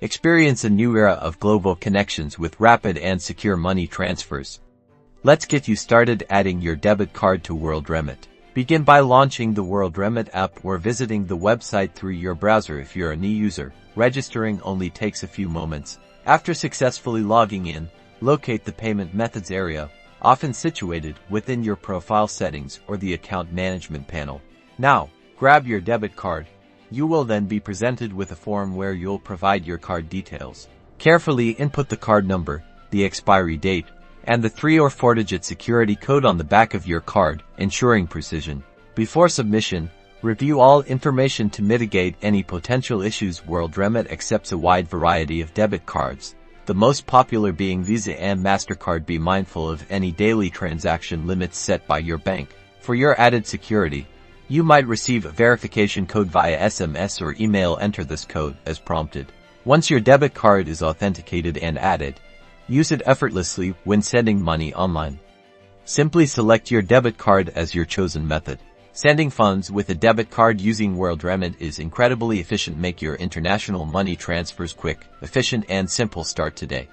Experience a new era of global connections with rapid and secure money transfers. Let's get you started adding your debit card to Worldremit. Begin by launching the Worldremit app or visiting the website through your browser if you're a new user. Registering only takes a few moments. After successfully logging in, locate the Payment Methods area, often situated within your profile settings or the Account Management panel. Now, grab your debit card. You will then be presented with a form where you'll provide your card details. Carefully input the card number, the expiry date, and the 3 or 4-digit security code on the back of your card, ensuring precision. Before submission, review all information to mitigate any potential issues. Worldremit accepts a wide variety of debit cards, the most popular being Visa and MasterCard. Be mindful of any daily transaction limits set by your bank. For your added security, you might receive a verification code via SMS or email. Enter this code as prompted. Once your debit card is authenticated and added, use it effortlessly when sending money online. Simply select your debit card as your chosen method. Sending funds with a debit card using Worldremit is incredibly efficient. Make your international money transfers quick, efficient, and simple. Start today.